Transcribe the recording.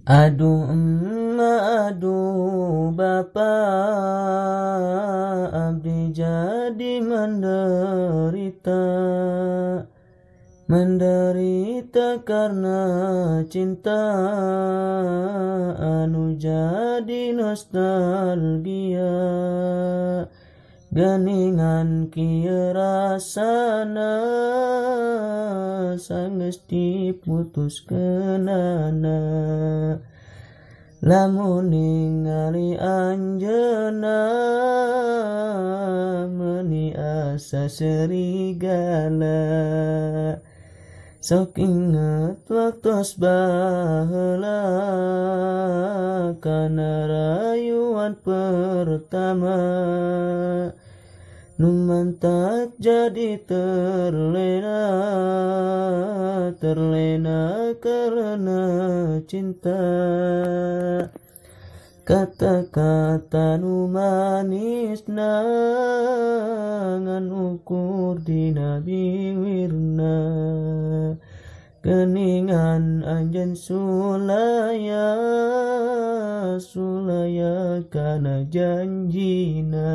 Aduh emak, aduh bapak, abdi jadi menderita karena cinta, anu jadi nostalgia. Geningan kieu rasana sanggeus diputuskeunana. Lamun ningali anjeunna meuni asa serigala. Sok inget waktos baheula kana rayuan pertama. Nu mantak jadi terlena karena cinta. Kata-kata nu manisna ngan ukur dina bibirna. Geningan anjeun sulaya kana janjina.